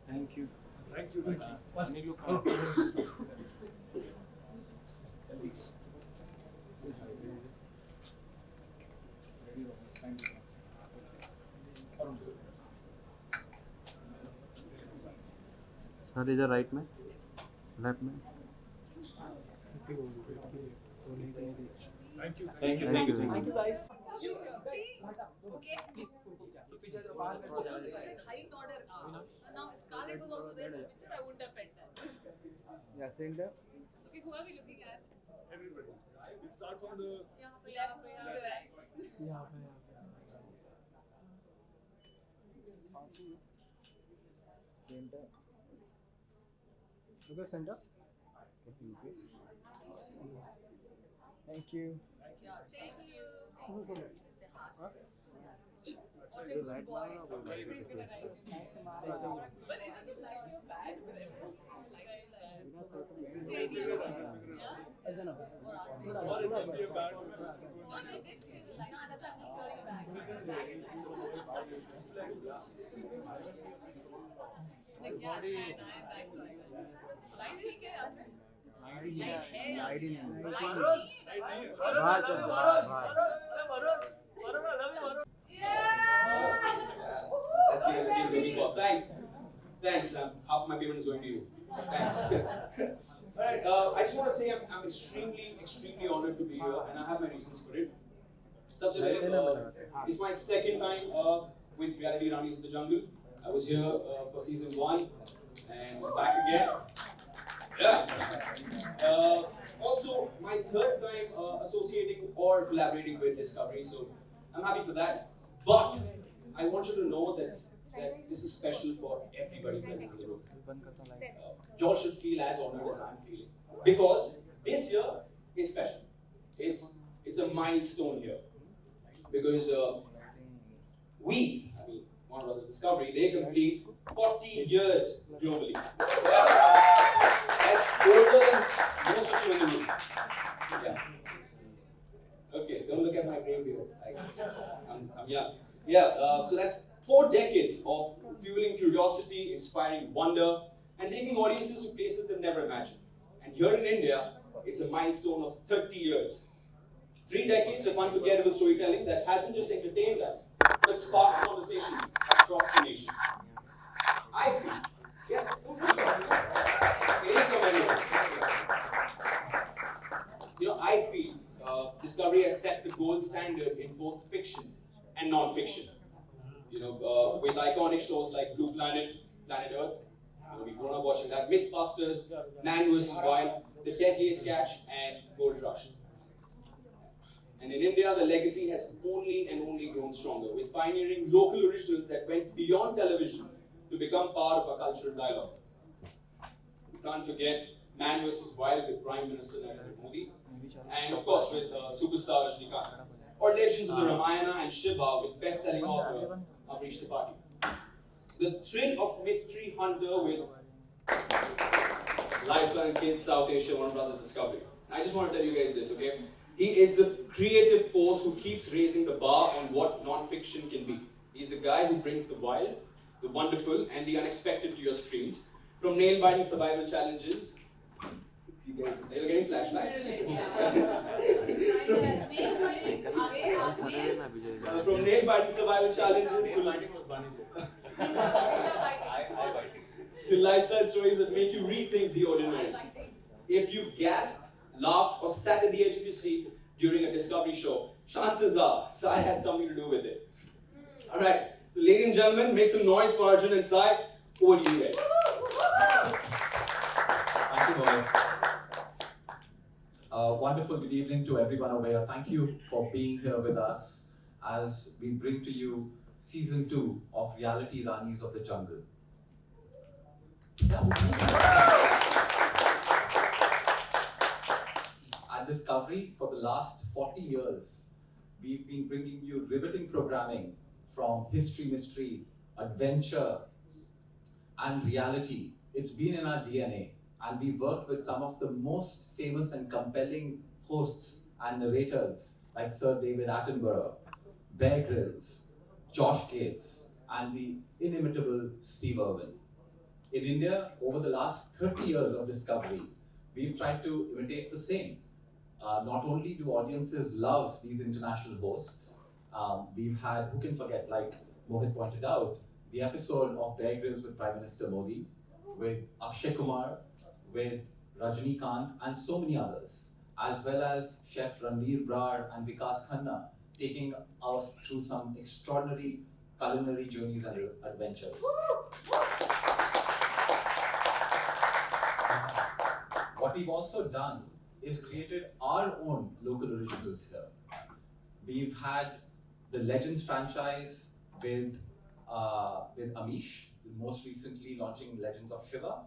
Thank you. Thank you. Once you sir इधर right में, left में. Thank you. Thank you. Thank you. Thank you guys. You see? Okay, please. Height order. Now, if Scarlet was also there in the picture, I wouldn't have felt that. Yeah, center. Okay, who are we looking at? Everybody. We'll start from the Left to the right. Center. Look at center. Thank you. Yeah, thank you. Right now, Everybody's gonna write. But isn't this like you're bad with everyone? Like that. or it can be a bad one. No, they did say the line. That's why I'm just turning back. Like, yeah, nice. Line ठीक है अब? Line है अब? ID नहीं. Varun! That's the energy I'm looking for. Thanks. Half of my payment is going to you. Thanks. Alright, I just want to say I'm extremely honored to be here, and I have my reasons for it. Sabse pehle, it's my second time with Reality Ranis of the Jungle. I was here for season 1 and back again. Yeah. Also, my third time associating or collaborating with Discovery, so I'm happy for that. But I want you to know that this is special for everybody present in the room. Y'all should feel as honored as I'm feeling, because this year is special. It's a milestone here, because Warner Brothers Discovery, they complete 40 years globally. That's older than most of you in the room. Yeah. Okay, don't look at my brain here. I'm young. Yeah, so that's 4 decades of fueling curiosity, inspiring wonder, and taking audiences to places they've never imagined. And here in India, it's a milestone of 30 years. 3 decades of unforgettable storytelling that hasn't just entertained us, but sparked conversations across the nation. I feel, it is so many. I feel Discovery has set the gold standard in both fiction and non-fiction. With iconic shows like Blue Planet, Planet Earth, we've grown up watching that, Mythbusters, Man vs. Wild, The Deadliest Catch, and Gold Rush. And in India, the legacy has only grown stronger, with pioneering local originals that went beyond television to become part of our cultural dialogue. We can't forget Man vs. Wild with Prime Minister Narendra Modi, and of course with superstar Rajnikant, or Legends of the Ramayana and Shiva with best-selling author Amrish Tripathi. The thrill of Mystery Hunter with Lifestyle and Kids South Asia Warner Brothers Discovery. I just want to tell you guys this, okay? He is the creative force who keeps raising the bar on what non-fiction can be. He's the guy who brings the wild, the wonderful, and the unexpected to your screens. From nail-biting survival challenges. They were getting flashbacks. From nail-biting survival challenges to lifestyle stories that make you rethink the ordinary. If you've gasped, laughed, or sat at the edge of your seat during a Discovery show, chances are Sai had something to do with it. Alright, so ladies and gentlemen, make some noise for Arjun and Sai. Over to you guys. Thank you, Bhavya. Wonderful good evening to everyone over here. Thank you for being here with us as we bring to you Season 2 of Reality Ranis of the Jungle. At Discovery, for the last 40 years, we've been bringing you riveting programming from history, mystery, adventure, and reality. It's been in our DNA. And we worked with some of the most famous and compelling hosts and narrators like Sir David Attenborough, Bear Grylls, Josh Gates, and the inimitable Steve Irwin. In India, over the last 30 years of Discovery, we've tried to imitate the same. Not only do audiences love these international hosts, we've had, who can forget, like Mohit pointed out, the episode of Bear Grylls with Prime Minister Modi, with Akshay Kumar, with Rajnikant, and so many others, as well as Chef Ranveer Brar and Vikas Khanna, taking us through some extraordinary culinary journeys and adventures. What we've also done is created our own local originals here. We've had the Legends franchise with Amish, most recently launching Legends of Shiva.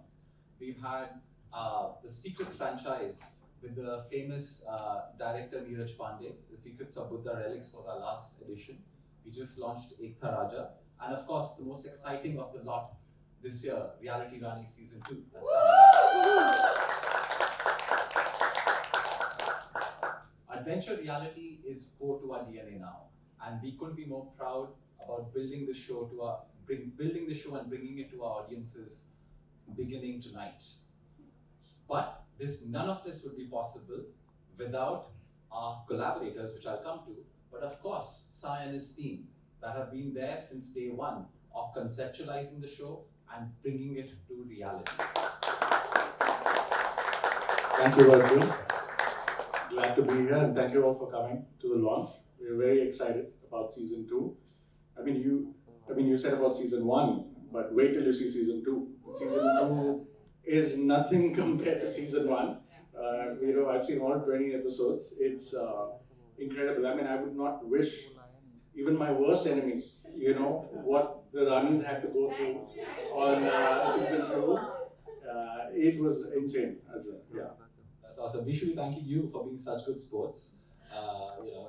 We've had the Secrets franchise with the famous director Neeraj Pandey. The Secrets of Buddha Relics was our last edition. We just launched Ekta Raja. And of course, the most exciting of the lot this year, Reality Rani Season 2. That's coming up. Adventure reality is core to our DNA now. And we couldn't be more proud about building the show and bringing it to our audiences beginning tonight. But none of this would be possible without our collaborators, which I'll come to, but of course, Sai and his team that have been there since day one of conceptualizing the show and bringing it to reality. Thank you, Varun. Glad to be here, and thank you all for coming to the launch. We're very excited about season 2. I mean, you said about season 1, but wait till you see season 2. Season 2 is nothing compared to season 1. I've seen all 20 episodes. It's incredible. I mean, I would not wish even my worst enemies, what the Ranis had to go through on season 2. It was insane, Arjun. Yeah. That's awesome. We should be thanking you for being such good sports.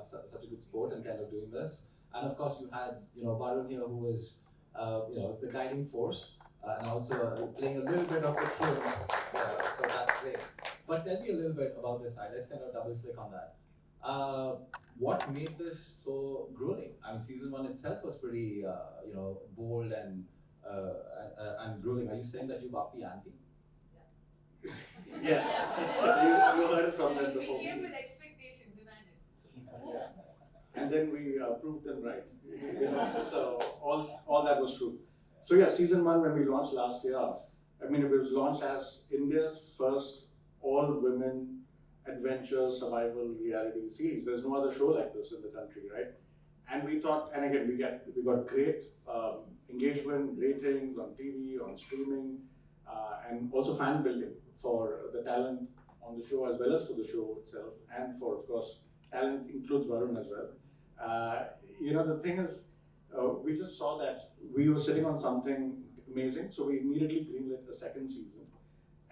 Such a good sport and kind of doing this. And of course, you had Varun here, who was the guiding force and also playing a little bit of the tune. So that's great. But tell me a little bit about this side. Let's kind of double click on that. What made this so grueling? I mean, season 1 itself was pretty, bold and grueling. Are you saying that you've upped the ante? Yes. you heard it from them before. We came with expectations, imagine. Yeah. And then we proved them right. So all that was true. So yeah, season 1 when we launched last year, I mean, it was launched as India's first all-women adventure survival reality series. There's no other show like this in the country, right? And we thought, and again, we got great engagement, ratings on TV, on streaming, and also fan building for the talent on the show as well as for the show itself, and for, of course, talent includes Varun as well. The thing is, we just saw that we were sitting on something amazing, so we immediately greenlit a second season.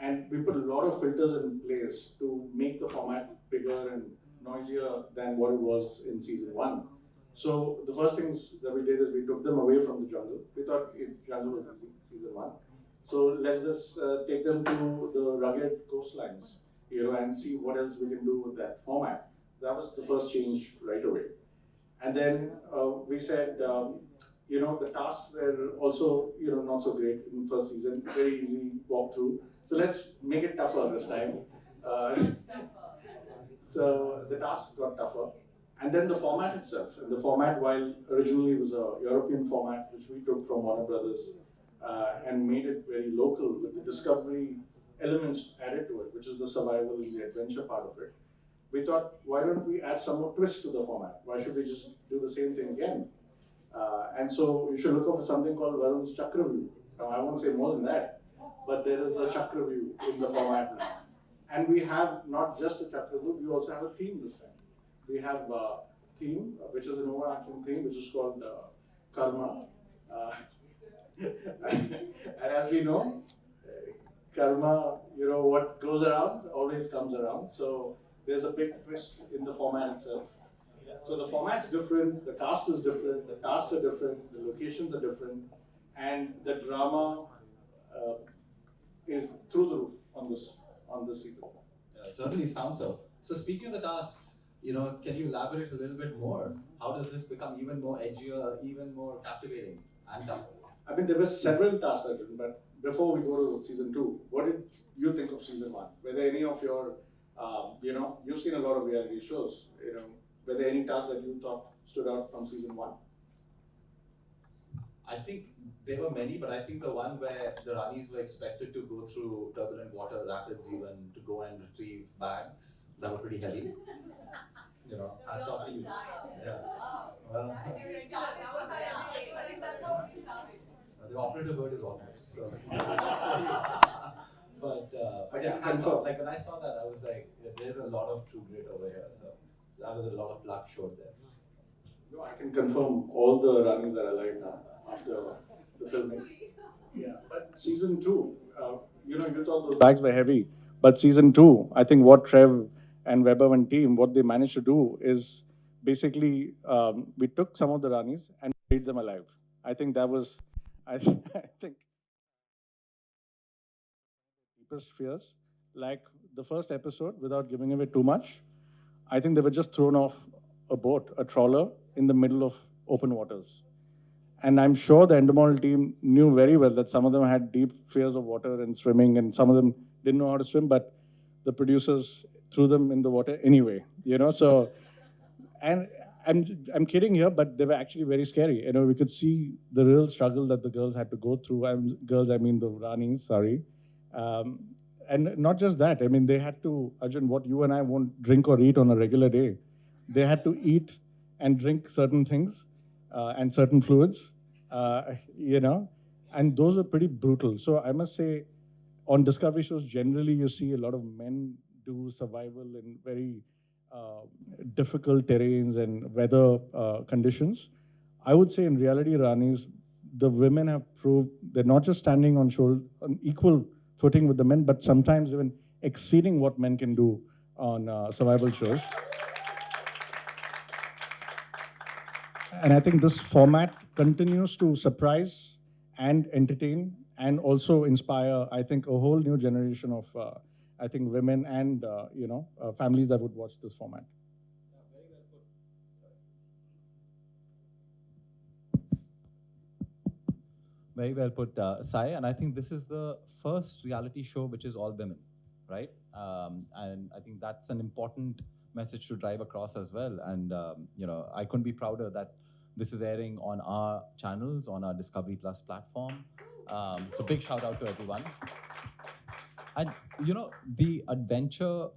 And we put a lot of filters in place to make the format bigger and noisier than what it was in season 1. So the first things that we did is we took them away from the jungle. We thought jungle was easy, season 1. So let's just take them to the rugged coastlines, and see what else we can do with that format. That was the first change right away. And then we said, the tasks were also, not so great in the first season, very easy walkthrough. So let's make it tougher this time. So the tasks got tougher. And then the format itself. And the format, while originally was a European format, which we took from Warner Brothers, and made it very local with the discovery elements added to it, which is the survival and the adventure part of it. We thought, why don't we add some more twist to the format? Why should we just do the same thing again? And so you should look for something called Varun's Chakravyuh. Now, I won't say more than that, but there is a Chakravyuh in the format now. And we have not just a Chakravyuh, we also have a theme this time. We have a theme, which is an overarching theme, which is called Karma. And as we know, karma, what goes around always comes around. So there's a big twist in the format itself. So the format's different, the cast is different, the tasks are different, the locations are different, and the drama is through the roof on this season. Certainly sounds so. So speaking of the tasks, can you elaborate a little bit more? How does this become even more edgier, even more captivating and tougher? I mean, there were several tasks, Arjun, but before we go to season 2, what did you think of season 1? Were there any of your, you've seen a lot of reality shows, were there any tasks that you thought stood out from season 1? I think there were many, but I think the one where the Ranis were expected to go through turbulent water, rapids even, to go and retrieve bags, that were pretty heavy. Hats off to you. Yeah. Well, the operative word is almost. So. but yeah, hats off. Like when I saw that, I was like, there's a lot of true grit over here. So that was a lot of luck showed there. No, I can confirm all the Ranis are alive now after the filming. Yeah, but season 2, you thought those bags were heavy, but season 2, I think what Trev and Weber and team, what they managed to do is basically we took some of the Ranis and made them alive. I think that was, I think, deepest fears. Like the first episode, without giving away too much, I think they were just thrown off a boat, a trawler, in the middle of open waters. And I'm sure the Endemol team knew very well that some of them had deep fears of water and swimming, and some of them didn't know how to swim, but the producers threw them in the water anyway, So, and I'm kidding here, but they were actually very scary. We could see the real struggle that the girls had to go through. I mean the Ranis, sorry. And not just that, I mean, they had to, Arjun, what you and I won't drink or eat on a regular day, they had to eat and drink certain things and certain fluids, and those are pretty brutal. So I must say, on Discovery shows, generally you see a lot of men do survival in very difficult terrains and weather conditions. I would say in reality, Ranis, the women have proved they're not just standing on equal footing with the men, but sometimes even exceeding what men can do on survival shows. And I think this format continues to surprise and entertain and also inspire, I think, a whole new generation of, I think, women and, families that would watch this format. Very well put, Sai. And I think this is the first reality show which is all women, right? And I think that's an important message to drive across as well. And, I couldn't be prouder that this is airing on our channels, on our Discovery Plus platform. So big shout out to everyone. And, the adventure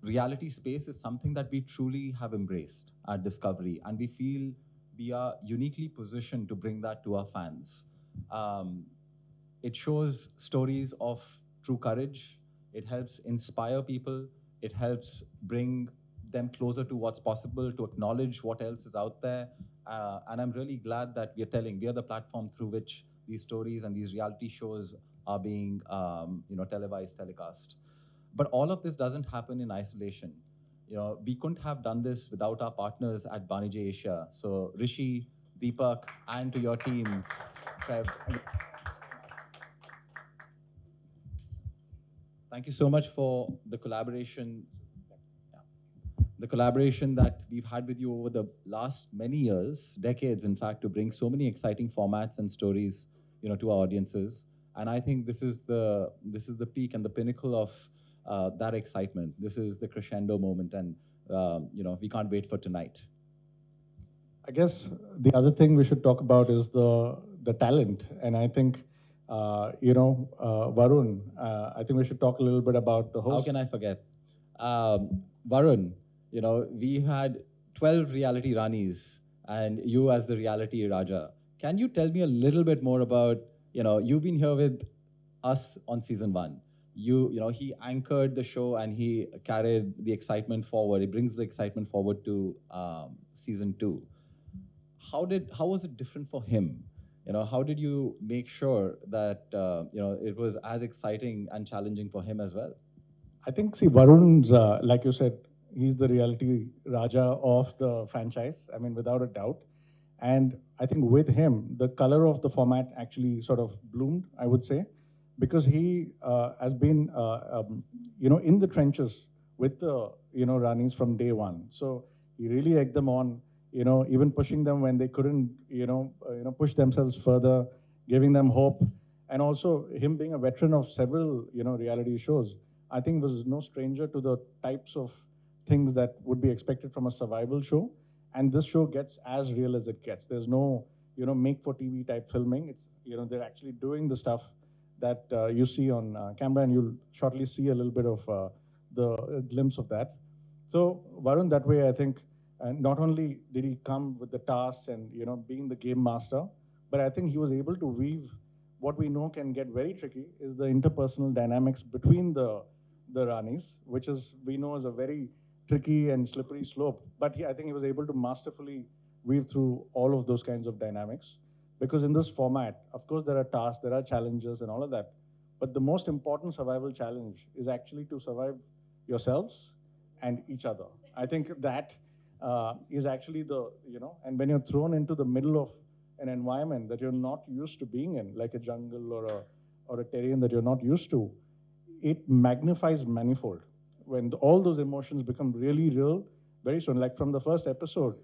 reality space is something that we truly have embraced at Discovery. And we feel we are uniquely positioned to bring that to our fans. It shows stories of true courage. It helps inspire people. It helps bring them closer to what's possible, to acknowledge what else is out there. And I'm really glad that we are the platform through which these stories and these reality shows are being televised, telecast. But all of this doesn't happen in isolation. We couldn't have done this without our partners at Banijay Asia. So Rishi, Deepak, and to your teams, Trev. Thank you so much for the collaboration. The collaboration that we've had with you over the last many years, decades, in fact, to bring so many exciting formats and stories, to our audiences. And I think this is the peak and the pinnacle of that excitement. This is the crescendo moment, and we can't wait for tonight. I guess the other thing we should talk about is the talent, and I think Varun. I think we should talk a little bit about the host. How can I forget? Varun, we had 12 reality Ranis and you as the reality Raja. Can you tell me a little bit more about, you've been here with us on season 1. He anchored the show and he carried the excitement forward. He brings the excitement forward to season 2. How was it different for him? How did you make sure that, it was as exciting and challenging for him as well? I think, see, Varun's, like you said, he's the reality Raja of the franchise, I mean, without a doubt. And I think with him, the color of the format actually sort of bloomed, I would say, because he has been, in the trenches with the, Ranis from day one. So He really egged them on, even pushing them when they couldn't, push themselves further, giving them hope. And also him being a veteran of several, reality shows, I think was no stranger to the types of things that would be expected from a survival show. And this show gets as real as it gets. There's no, make for TV type filming. It's, they're actually doing the stuff that you see on camera, and you'll shortly see a little bit of the glimpse of that. So Varun, that way, I think, not only did he come with the tasks and being the game master, but I think he was able to weave what we know can get very tricky is the interpersonal dynamics between the Ranis, which is we know is a very tricky and slippery slope. But I think he was able to masterfully weave through all of those kinds of dynamics. Because in this format, of course, there are tasks, there are challenges, and all of that. But the most important survival challenge is actually to survive yourselves and each other. I think that is actually and when you're thrown into the middle of an environment that you're not used to being in, like a jungle or a terrain that you're not used to, it magnifies manifold. When all those emotions become really real very soon, like from the first episode,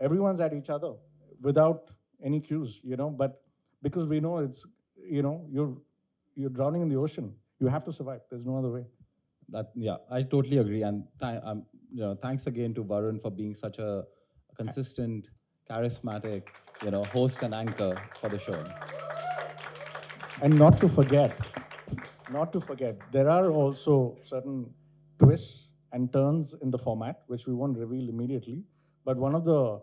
everyone's at each other without any cues, but because we know it's, you're drowning in the ocean. You have to survive. There's no other way. Yeah, I totally agree. And thanks again to Varun for being such a consistent, charismatic, host and anchor for the show. And not to forget, there are also certain twists and turns in the format, which we won't reveal immediately. But one of the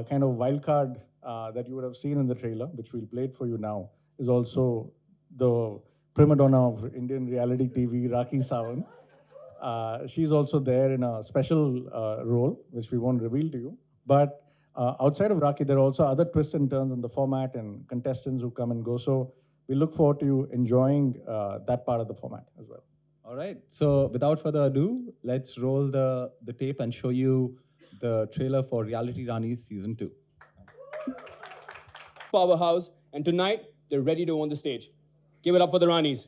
kind of wild card that you would have seen in the trailer, which we'll play it for you now, is also the prima donna of Indian reality TV, Rakhi Sawant. She's also there in a special role, which we won't reveal to you. But outside of Rakhi, there are also other twists and turns in the format and contestants who come and go. So we look forward to you enjoying that part of the format as well. All right. So without further ado, let's roll the tape and show you the trailer for Reality Ranis Season 2. Powerhouse, and tonight they're ready to own the stage. Give it up for the Ranis.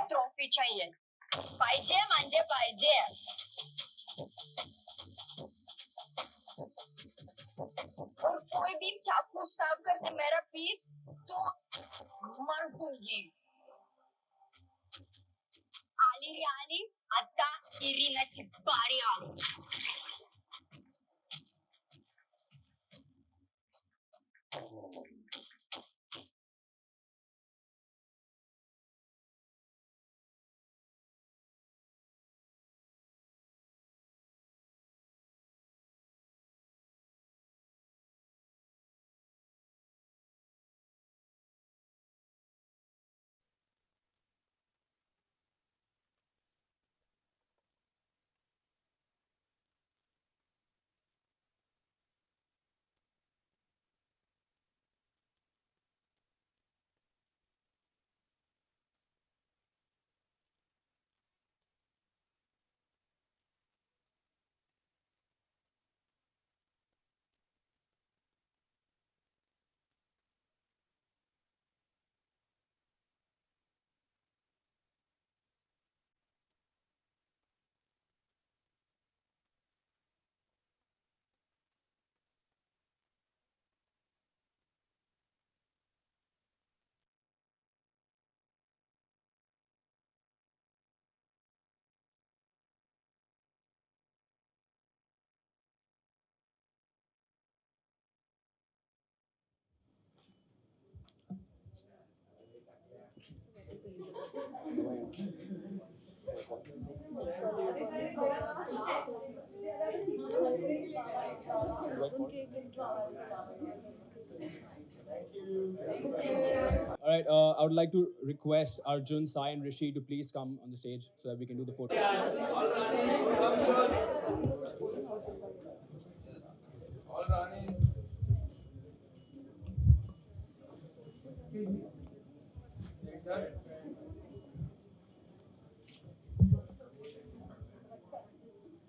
Trophy चाहिए पाहिजे म्हणजे पाहिजे और कोई भी चाकू stab करके मेरा पीठ तो मार दूंगी आली रे आली आता इरिनाची बारी आली All right, I would like to request Arjun, Sai, and Rishi to please come on the stage so that we can do the photo.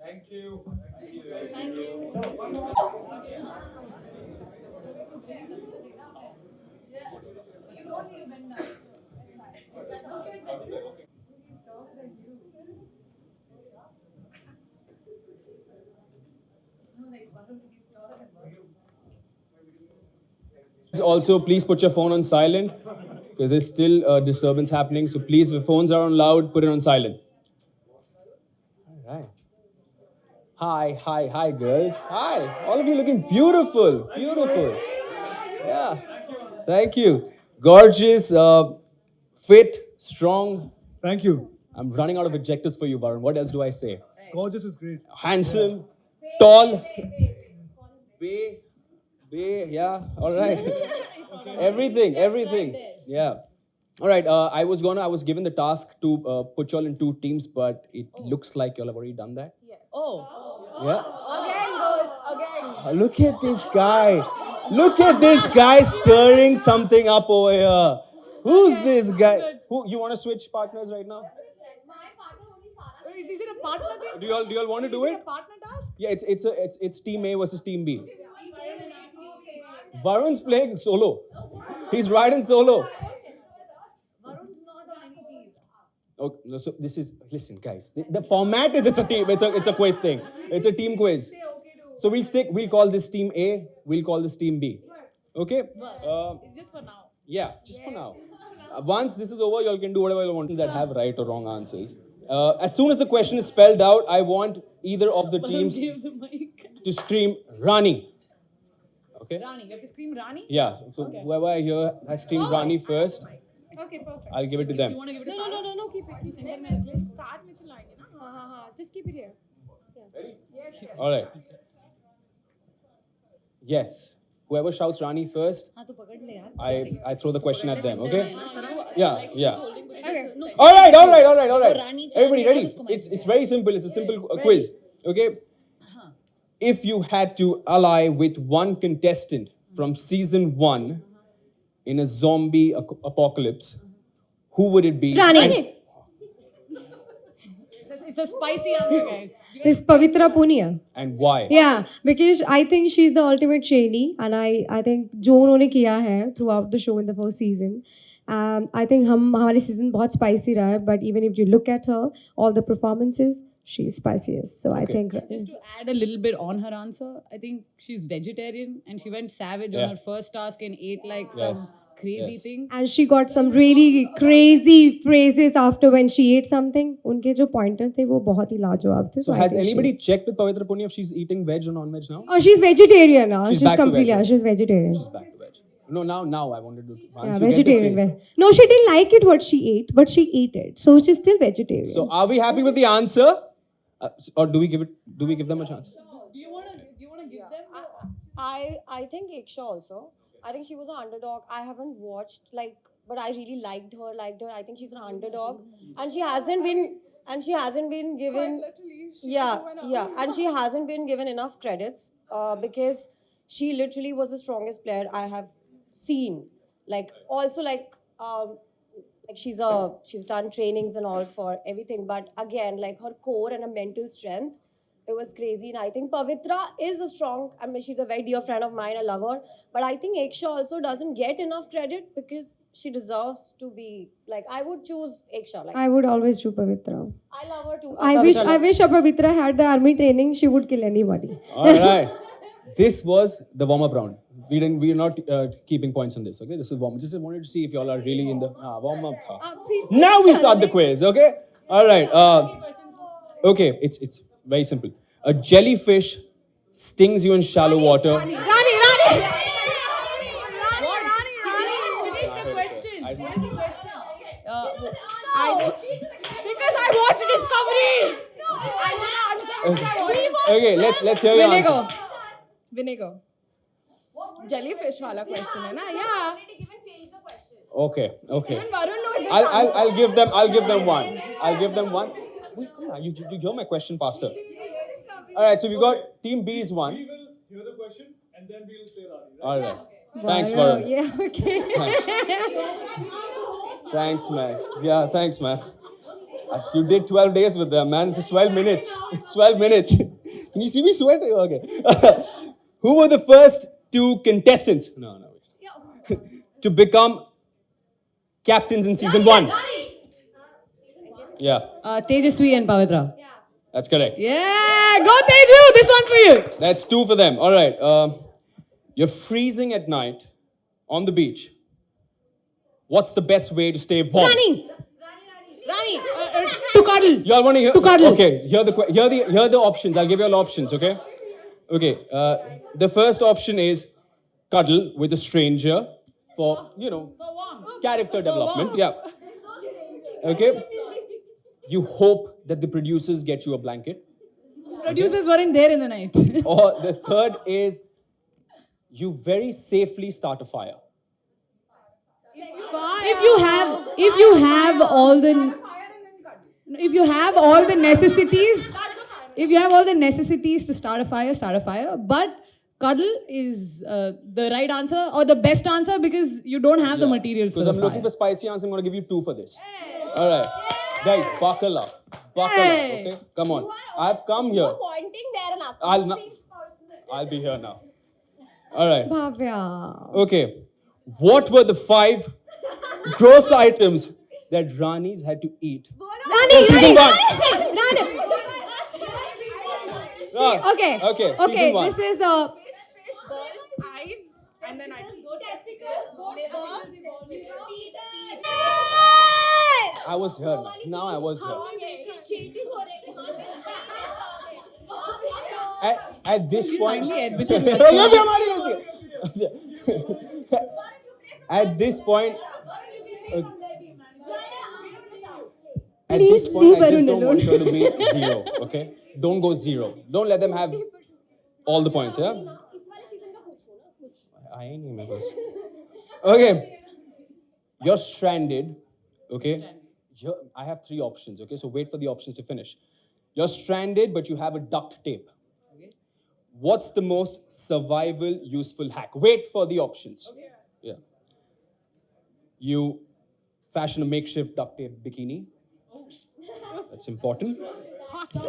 Thank you. You don't need a bend now. Also, please put your phone on silent because there's still a disturbance happening. So please, if phones are on loud, put it on silent. All right. Hi, girls. Hi. All of you looking beautiful. Beautiful. Yeah. Thank you. Gorgeous, fit, strong. Thank you. I'm running out of adjectives for you, Varun. What else do I say? Gorgeous is great. Handsome, tall, bay, yeah, all right. Everything. Yeah. All right, I was given the task to put y'all in 2 teams, but it looks like y'all have already done that. Yeah. Look at this guy. Look at this guy stirring something up over here. Who's this guy? Who you want to switch partners right now? Is it a partner thing? Do y'all want to do it? Partner task? Yeah, it's team A versus team B. Varun's playing solo. He's riding solo. Varun's not on any team. Okay, no, so listen, guys. The format is it's a team. It's a quiz thing. It's a team quiz. So we'll call this team A. We'll call this team B. Okay. It's just for now. Yeah, just for now. Once this is over, y'all can do whatever you want that have right or wrong answers. As soon as the question is spelled out, I want either of the teams to scream Rani. Okay? Rani. You have to scream Rani? Yeah. So whoever I hear has screamed Rani first, Okay, perfect. I'll give it to them. You want to give it to No, Sara? no, no, no, keep it. Keep it. साथ में चलाएंगे ना? हाँ, just keep it here. All right. Yes. Whoever shouts Rani first, हाँ तो पकड़ ले यार. I throw the question at them. Okay? Yeah. Okay. All right. Everybody ready? It's very simple. It's a simple quiz. Okay? If you had to ally with one contestant from season 1 in a zombie apocalypse, who would it be? Rani. It's a spicy answer, guys. This Pavitra Punia. And why? Yeah, because I think she's the ultimate trainee, and I think जो उन्होंने किया है throughout the show in the first season. I think हमारे season बहुत spicy रहा है, but even if you look at her, all the performances, she's spiciest. So I think. Just to add a little bit on her answer, I think she's vegetarian and she went savage on her first task and ate like some crazy thing. And she got some really crazy phrases after when she ate something. उनके जो pointer थे वो बहुत ही लाजवाब थे. So I has think anybody checked with Pavitra Punia if she's eating veg or non-veg now? Oh, she's vegetarian now. She's back to completely. veg. Yeah, she's vegetarian. She's back to veg. No, now I wanted to. Yeah, vegetarian. No, she didn't like it what she ate, but she ate it, so she's still vegetarian. So are we happy with the answer, or do we give them a chance? Do you want to give them? I think Iksha also. I think she was an underdog. I haven't watched but I really liked her. I think she's an underdog, and she hasn't been given. Yeah, and she hasn't been given enough credits because she literally was the strongest player I have seen. She's done trainings and all for everything, but again, her core and her mental strength, it was crazy. And I think Pavitra is she's a very dear friend of mine. I love her. But I think Iksha also doesn't get enough credit because she deserves to be, I would choose Iksha. I would always do Pavitra. I love her too. I wish Pavitra had the army training. She would kill anybody. All right. This was the warm-up round. We're not keeping points on this. Okay, this is warm. Just wanted to see if y'all are really in the warm-up. Now we start the quiz. Okay. All right. Okay. It's very simple. A jellyfish stings you in shallow water. Rani! Finish the question. Because I watched Discovery. Okay, let's hear your answer. Vinegar. Jellyfish wala question hai na? Yeah. Okay. Even Varun knows. I'll give them one. Wait, come on, you hear my question faster. All right, so we got team B is one. We will hear the question and then we will say Rani. Right? All right. Thanks, Varun. Yeah, okay. Thanks, man. Yeah, thanks, man. You did 12 days with them, man. It's just 12 minutes. It's 12 minutes. Can you see me sweating? Okay. Who were the first 2 contestants? No. To become captains in season 1? Yeah. Tejaswi and Pavitra. That's correct. Yeah, go Teju. This one's for you. That's 2 for them. All right. You're freezing at night on the beach, what's the best way to stay warm? Rani, to cuddle. You all want to hear? To cuddle. Okay, here the options. I'll give you all options, okay? Okay, the first option is cuddle with a stranger for, character development. Yeah. Okay. You hope that the producers get you a blanket. Producers weren't there in the night. Or the third is you very safely start a fire. If you have all the necessities to start a fire. But cuddle is the right answer or the best answer because you don't have the materials for Because the I'm fire. looking for spicy answer, I'm going to give you 2 for this. All right. Guys, buckle up. Okay? Come on. I've come here. Pointing there and I'll be here now. All right. Bhavya. Okay. What were the 5 gross items that Ranis had to eat? Rani. Okay. Okay, Season 1. this is And then I was here now. Now I was here. At this point, finally admitted at this point, I Please just leave don't Varun want alone. her to be 0. Okay, don't go 0. Don't let them have all the points. Yeah. I ain't him, okay, you're stranded. Okay, I have 3 options. Okay, so wait for the options to finish. You're stranded, but you have a duct tape. What's the most survival useful hack? Wait for the options. Okay. Yeah. You fashion a makeshift duct tape bikini. That's important.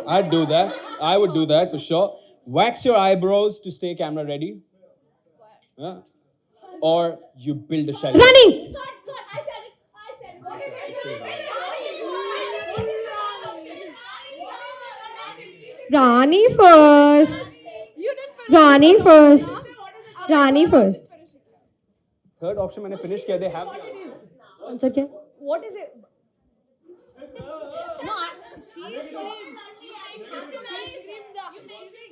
I'd do that. I would do that for sure. Wax your eyebrows to stay camera ready. Yeah. Or you build a shelter. Running. Rani first. Rani first. Third option मैंने finish किया. They have. It's okay. What is it?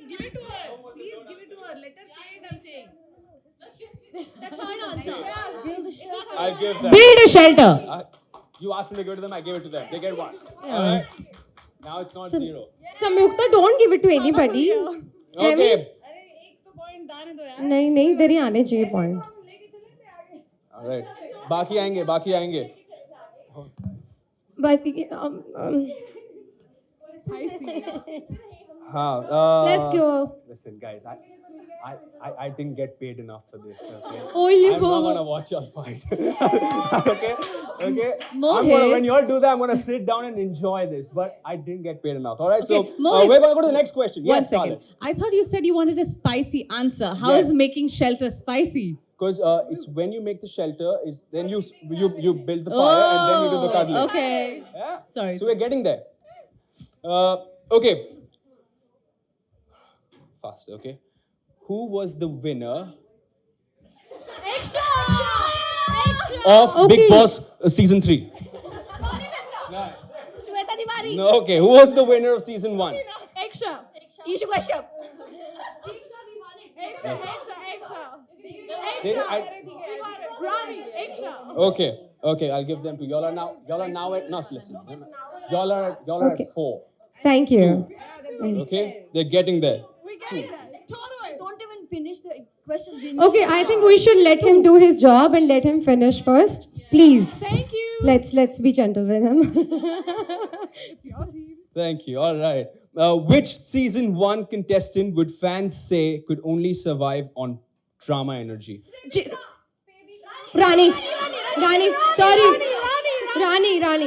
Give it to her. Please give it to her. Let her say it, I'm saying. The third answer. I'll give them. Build a shelter. You asked me to give it to them. I gave it to them. They get 1. All right. Now it's not 0. Samyukta, don't give it to anybody. Okay. नहीं इधर ही आने चाहिए point. All right. बाकी आएंगे. बस let's go. Listen, guys, I didn't get paid enough for this. Okay? Only I'm not gonna watch y'all fight. Okay. Mohit. When y'all do that, I'm gonna sit down and enjoy this. But I didn't get paid enough. All right. Okay, So Mohit. we're gonna go to the next question. One Yes, second. I thought you said you wanted a spicy answer. How is Yes. making shelter spicy? Because it's when you make the shelter, is then you build the fire and then you do the cuddling. Okay. Yeah. Sorry. So we're getting there. Okay. Fast. Okay. Who was the winner of Big Okay. Boss season 3? No. Okay. Who was the winner of season 1? Ishu Kashyap. Okay. I'll give them to y'all. Are now at no. Listen. Y'all are Okay. at 4. Thank you. Okay. They're getting there. Don't even finish the question. Okay, I think we should let him do his job and let him finish first. Please. Thank you. Let's be gentle with him. Thank you. All right. Which season 1 contestant would fans say could only survive on drama energy? Rani. Sorry. Rani. I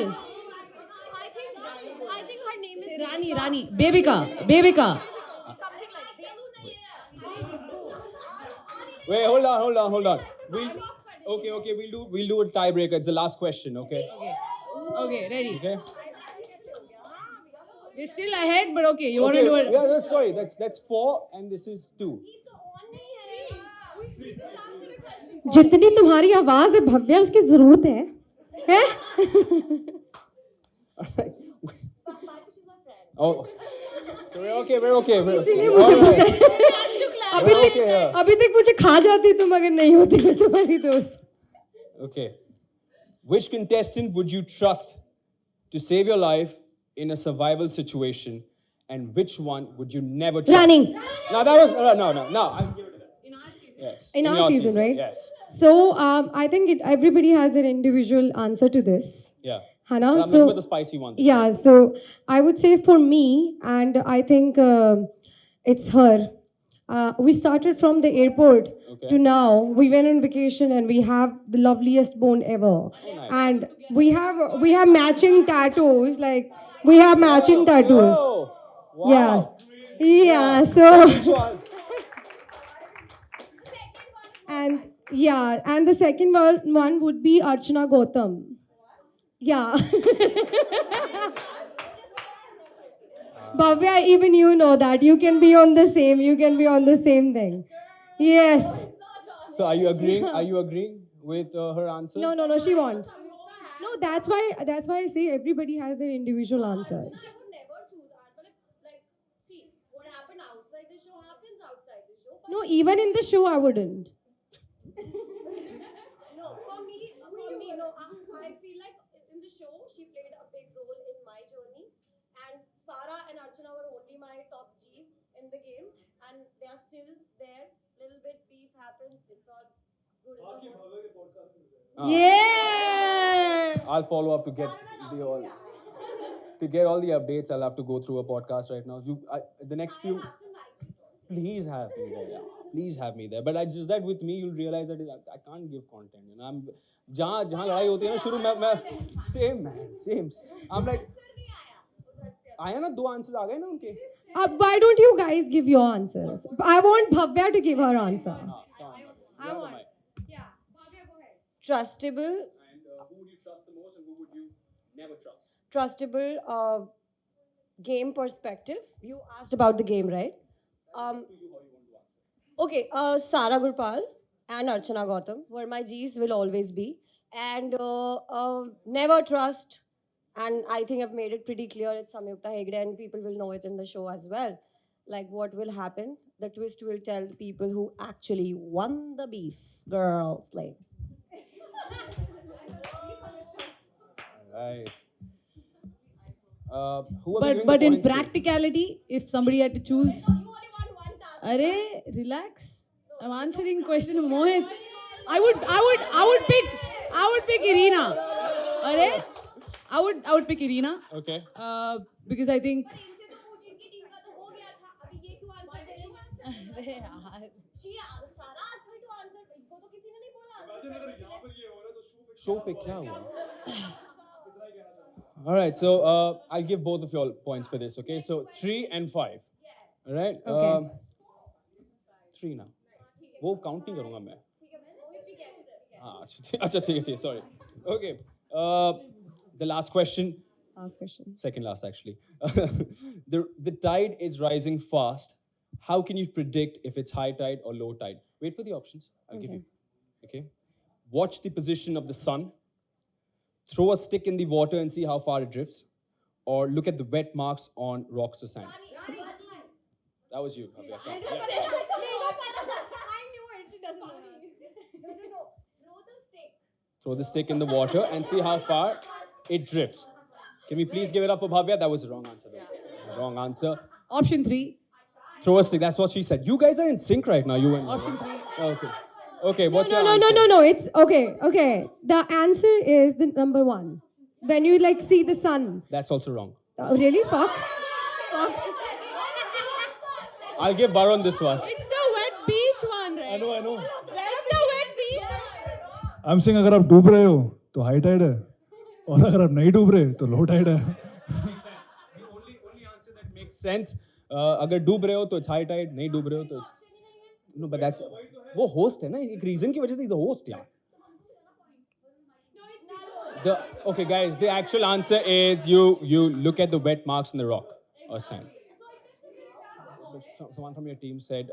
think her name is Rani. Babika. Wait, hold on. We'll do a tiebreaker. It's the last question, okay? Okay, ready. Okay. We're still ahead, but okay, you want to do it? Yeah, sorry. That's 4 and this is 2. जितनी तुम्हारी आवाज है भव्या उसकी जरूरत है? Oh, so we're okay. We're okay. इसीलिए मुझे पता है। अभी तक मुझे खा जाती तुम अगर नहीं होती मैं तुम्हारी दोस्त। Okay. Which contestant would you trust to save your life in a survival situation, and which one would you never trust? Rani. No, that was no. I'm giving it. Yes. In our your season, right? Yes. So I think everybody has an individual answer to this. Yeah. Hana? I'm looking for the spicy one. Yeah, so I would say for me, and I think it's her. We started from the airport to now. We went on vacation and we have the loveliest bond ever. Nice. And we have matching tattoos. Like we have matching tattoos. Oh, wow. Yeah. So Which one? and the second one would be Archana Gautam. Yeah. Bhavya, even you know that. You can be on the same thing. Yes. So are you agreeing? Are you agreeing with her answer? No, she won't. No, that's why I say everybody has their individual answers. I would never choose that. But like, see, what happened outside the show happens outside the show. But No, even in the show I wouldn't. no, for me, no. I feel like in the show she played a big role in my journey, and Sara and Archana were only my top Gs in the game, and they are still there. Little bit beef happens. It's all good. Yeah. I'll follow up to get all the updates. I'll have to go through a podcast right now. The next few. Please have me there. Yeah. Please have me there. But I just that with me, you'll realize that I can't give content. You know, I'm जहाँ लड़ाई होती है ना शुरू में same man, same. I'm like आया ना दो answers आ गए ना उनके. Why don't you guys give your answers? I want Bhavya to give her answer. I want. Yeah. Bhavya, go ahead. Trustable. And who would you trust the most, and who would you never trust? Trustable game perspective. You asked about the game, right? Okay, Sara Gurpal and Archana Gautam were my Gs, will always be. And never trust. And I think I've made it pretty clear it's Samyuktha Hegde, and people will know it in the show as well. Like what will happen? The twist will tell people who actually won the beef. Girls, like. Right. Who are we giving But the in points to? practicality, if somebody had to choose, You only want one task. Arey, relax. I'm answering question of Mohit. I would pick Irina. Arey, I would pick Irina. Okay. Because I think. इनसे तो पूछ इनकी team का तो हो गया था अभी ये क्यों आंसर दे रही है अरे यार. सारा असली तो आंसर इसको तो किसी ने नहीं बोला Show पे क्या हुआ? All right, so I'll give both of you all points for this. Okay, so 3 and 5. All right. Okay. 3 now. वो count नहीं करूँगा मैं. हाँ अच्छा ठीक है sorry. Okay. The last question. Last question. Second last, actually. The tide is rising fast. How can you predict if it's high tide or low tide? Wait for the options. I'll give you. Okay. Watch the position of the sun. Throw a stick in the water and see how far it drifts. Or look at the wet marks on rocks or sand. That was you, Bhavya. I knew it. She doesn't know. No. Throw the stick in the water and see how far it drifts. Can we please give it up for Bhavya? That was the wrong answer, though. Wrong answer. Option 3. Throw a stick. That's what she said. You guys are in sync right now. You and Option 3. Okay. Okay, what's your No. answer? It's okay. The answer is the number 1. When you like see the sun. That's also wrong. Really? Fuck. I'll give Varun this one. It's the wet beach one, right? I know. It's the wet beach. I'm saying अगर आप डूब रहे हो तो high Tide है और अगर आप नहीं डूब रहे तो लो टाइड है. The only answer that makes sense. अगर डूब रहे हो तो it's high tide. नहीं डूब रहे हो तो no, but that's वो host है ना एक reason की वजह से he's the host यार. Okay, guys, the actual answer is you look at the wet marks in the rock or sand. But someone from your team said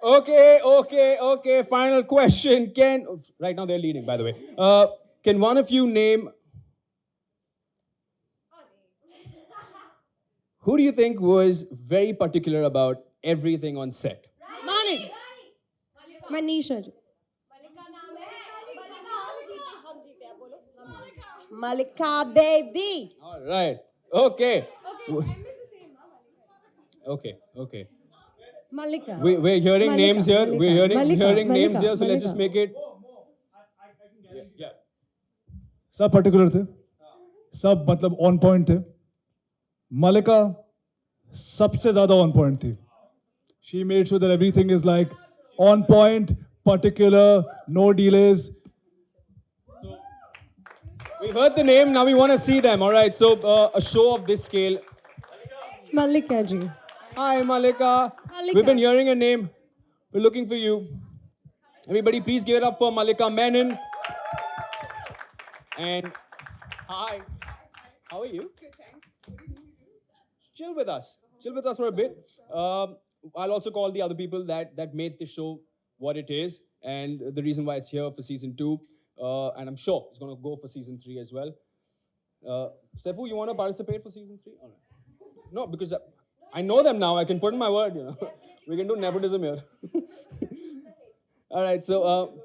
Okay. Final question. Right now they're leading, by the way. Can one of you name who do you think was very particular about everything on set? Mani. Manisha ji. Malika baby. All right. Okay. Okay. Malika. We're hearing Malika, names here. Malika, We're hearing Malika, names Malika, here. So let's just Malika. make it. Yeah. सब particular थे, सब मतलब on point थे. मलिका सबसे ज्यादा on point थी. She made sure that everything is like on point, particular, no delays. We've heard the name. Now we want to see them. All right. So a show of this scale. Malika ji. Hi, Malika. Malika. We've been hearing a name. We're looking for you. Everybody, please give it up for Malika Menon. And hi. How are you? Good, thanks. Chill with us. Chill with us for a bit. I'll also call the other people that made the show what it is and the reason why it's here for season 2. And I'm sure it's going to go for season 3 as well. Stefu, you want to participate for season 3? All right. No, because I know them now. I can put in my word, you know. We can do nepotism here. All right, so...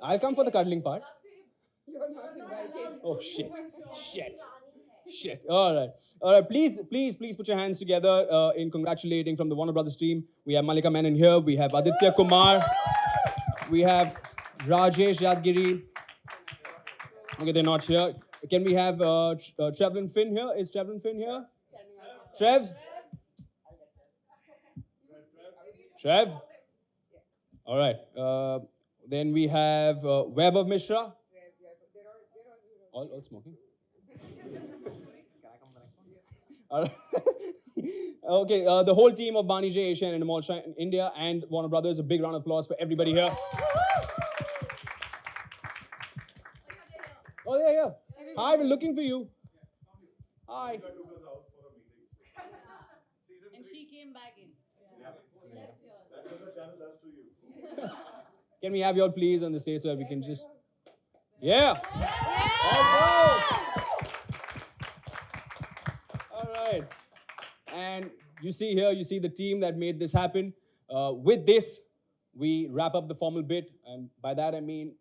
I'll come for the cuddling part. You're not invited. Oh, shit. All right. Please put your hands together in congratulating from the Warner Brothers team. We have Malika Menon here. We have Aditya Kumar. We have Rajesh Yadgiri. Okay, they're not here. Can we have Trevlin Finn here? Is Trevlin Finn here? Trev? All right. Then we have Vaibhav Mishra. All smoking. All right. Okay, the whole team of Bani J, Asian and Emulsion India and Warner Brothers. A big round of applause for everybody here. Oh, yeah. Hi, we're looking for you. Hi. And she came back in. Can we have you all please on the stage so that we can just... Yeah. All right. And you see the team that made this happen. With this, we wrap up the formal bit. And by that, I mean,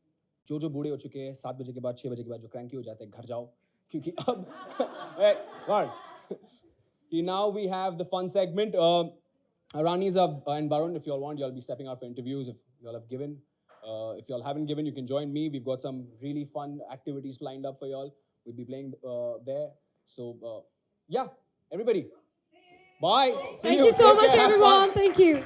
जो बूढ़े हो चुके हैं 7 बजे के बाद 6 बजे के बाद जो cranky हो जाते हैं घर जाओ क्योंकि अब hey, God. Now we have the fun segment. Ranis and Varun, if you all want, you all be stepping out for interviews. If you all have given, if you all haven't given, you can join me. We've got some really fun activities lined up for you all. We'll be playing there. So yeah, everybody. Bye. See Thank you so Take much, care. Have everyone. fun. Thank you.